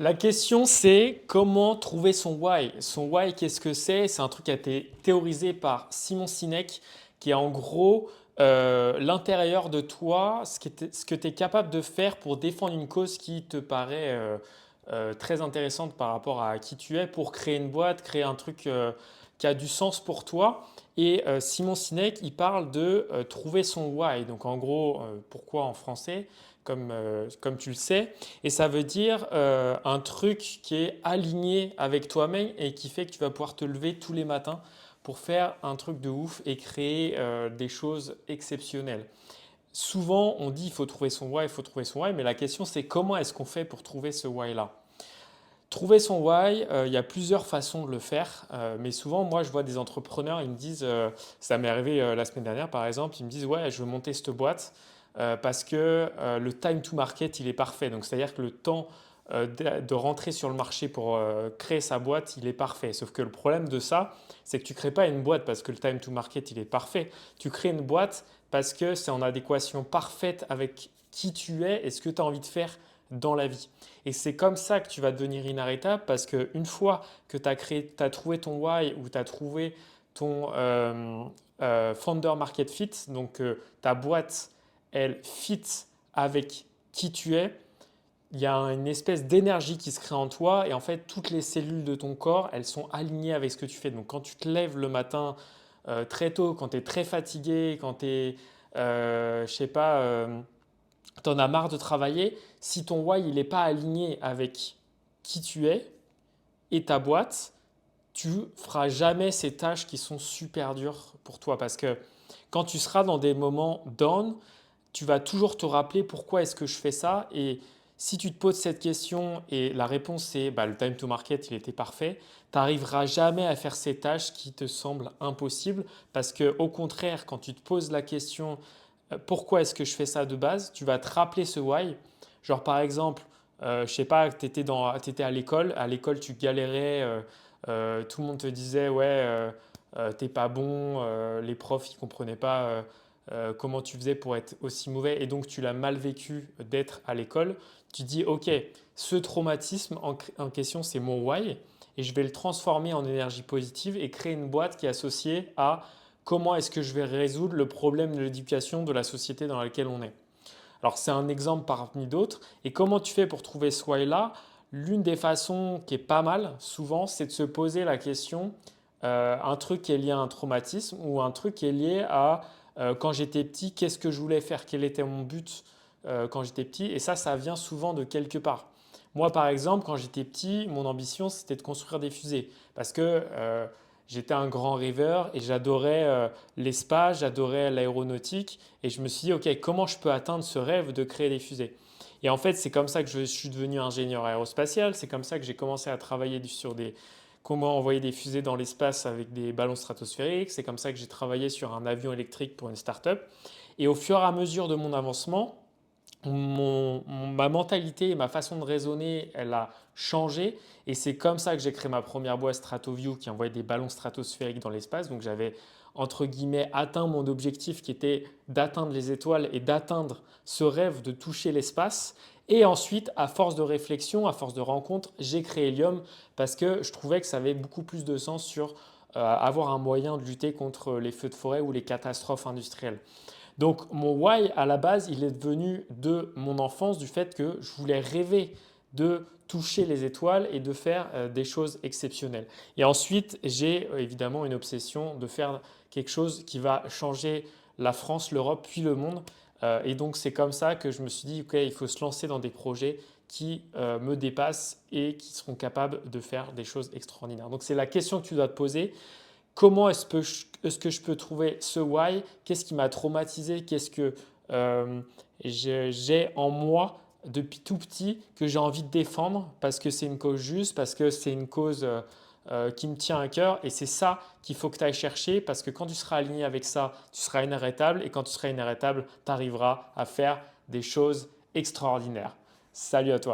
La question, c'est comment trouver son why. Son why, qu'est-ce que c'est? C'est un truc qui a été théorisé par Simon Sinek, qui est en gros l'intérieur de toi, ce que tu es capable de faire pour défendre une cause qui te paraît très intéressante par rapport à qui tu es, pour créer une boîte, créer un truc qui a du sens pour toi. Et Simon Sinek, il parle de trouver son why. Donc en gros, pourquoi en français, comme tu le sais. Et ça veut dire un truc qui est aligné avec toi-même et qui fait que tu vas pouvoir te lever tous les matins pour faire un truc de ouf et créer des choses exceptionnelles. Souvent, on dit il faut trouver son why, il faut trouver son why, mais la question c'est comment est-ce qu'on fait pour trouver ce why-là? Trouver son why, il y a plusieurs façons de le faire, mais souvent, moi, je vois des entrepreneurs, ils me disent, ça m'est arrivé la semaine dernière par exemple, ils me disent, ouais, je veux monter cette boîte parce que le time to market, il est parfait. Donc, c'est-à-dire que le temps de rentrer sur le marché pour créer sa boîte, il est parfait. Sauf que le problème de ça, c'est que tu ne crées pas une boîte parce que le time to market, il est parfait. Tu crées une boîte parce que c'est en adéquation parfaite avec qui tu es et ce que tu as envie de faire dans la vie. Et c'est comme ça que tu vas devenir inarrêtable parce qu'une fois que tu as trouvé ton why ou tu as trouvé ton founder market fit, donc ta boîte, elle fit avec qui tu es, il y a une espèce d'énergie qui se crée en toi et en fait toutes les cellules de ton corps, elles sont alignées avec ce que tu fais. Donc quand tu te lèves le matin très tôt, quand tu es très fatigué, quand tu es, je sais pas, tu en as marre de travailler, si ton why il n'est pas aligné avec qui tu es et ta boîte, tu feras jamais ces tâches qui sont super dures pour toi parce que quand tu seras dans des moments down, tu vas toujours te rappeler pourquoi est-ce que je fais ça et si tu te poses cette question et la réponse c'est bah, le time to market il était parfait, tu n'arriveras jamais à faire ces tâches qui te semblent impossibles parce que au contraire quand tu te poses la question pourquoi est-ce que je fais ça de base, tu vas te rappeler ce why. Genre par exemple, je sais pas, tu étais à l'école tu galérais, tout le monde te disait ouais, t'es pas bon, les profs ils comprenaient pas comment tu faisais pour être aussi mauvais et donc tu l'as mal vécu d'être à l'école. Tu dis ok, ce traumatisme en question c'est mon why et je vais le transformer en énergie positive et créer une boîte qui est associée à comment est-ce que je vais résoudre le problème de l'éducation de la société dans laquelle on est. Alors c'est un exemple parmi d'autres. Et comment tu fais pour trouver ce why-là? L'une des façons qui est pas mal souvent, c'est de se poser la question, un truc qui est lié à un traumatisme ou un truc qui est lié à quand j'étais petit, qu'est-ce que je voulais faire? Quel était mon but quand j'étais petit? Et ça vient souvent de quelque part. Moi, par exemple, quand j'étais petit, mon ambition, c'était de construire des fusées. Parce que j'étais un grand rêveur et j'adorais l'espace, j'adorais l'aéronautique. Et je me suis dit, OK, comment je peux atteindre ce rêve de créer des fusées? Et en fait, c'est comme ça que je suis devenu ingénieur aérospatial. C'est comme ça que j'ai commencé à travailler sur comment envoyer des fusées dans l'espace avec des ballons stratosphériques. C'est comme ça que j'ai travaillé sur un avion électrique pour une start-up. Et au fur et à mesure de mon avancement, ma mentalité et ma façon de raisonner, elle a changé. Et c'est comme ça que j'ai créé ma première boîte StratoView qui envoyait des ballons stratosphériques dans l'espace. Donc j'avais, entre guillemets, atteint mon objectif qui était d'atteindre les étoiles et d'atteindre ce rêve de toucher l'espace. Et ensuite, à force de réflexion, à force de rencontres, j'ai créé Helium parce que je trouvais que ça avait beaucoup plus de sens sur avoir un moyen de lutter contre les feux de forêt ou les catastrophes industrielles. Donc mon why à la base, il est devenu de mon enfance, du fait que je voulais rêver de toucher les étoiles et de faire des choses exceptionnelles. Et ensuite, j'ai évidemment une obsession de faire quelque chose qui va changer la France, l'Europe, puis le monde. Et donc c'est comme ça que je me suis dit, ok, il faut se lancer dans des projets qui me dépassent et qui seront capables de faire des choses extraordinaires. Donc c'est la question que tu dois te poser. Comment est-ce que je peux trouver ce why? Qu'est-ce qui m'a traumatisé? Qu'est-ce que j'ai en moi depuis tout petit que j'ai envie de défendre parce que c'est une cause juste, parce que c'est une cause qui me tient à cœur. Et c'est ça qu'il faut que tu ailles chercher parce que quand tu seras aligné avec ça, tu seras inarrêtable. Et quand tu seras inarrêtable, tu arriveras à faire des choses extraordinaires. Salut à toi.